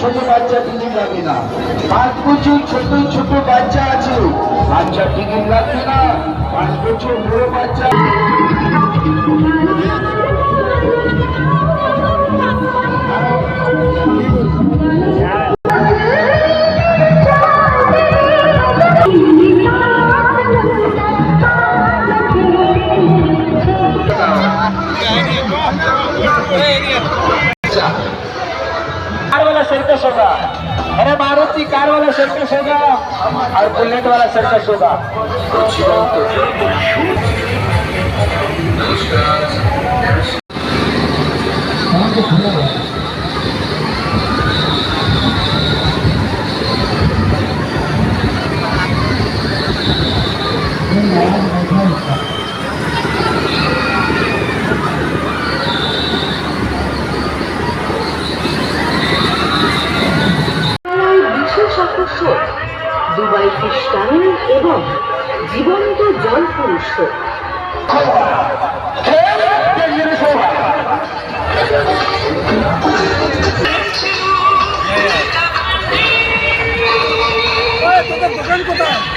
ছোট বাচ্চা টিকিট লাগবে না। 5 বছর ছোট ছোট বাচ্চা আছে, বাচ্চা টিকিট লাগবে না। 5 বছর বড় বাচ্চা कार वाला सर्कस होगा, अरे मारुति कार वाला सर्कस होगा और बुलेट वाला सर्कस होगा। দুবাই খ্রিস্টান এবং জীবন্ত জল পুরুষ দোকান কোথায়?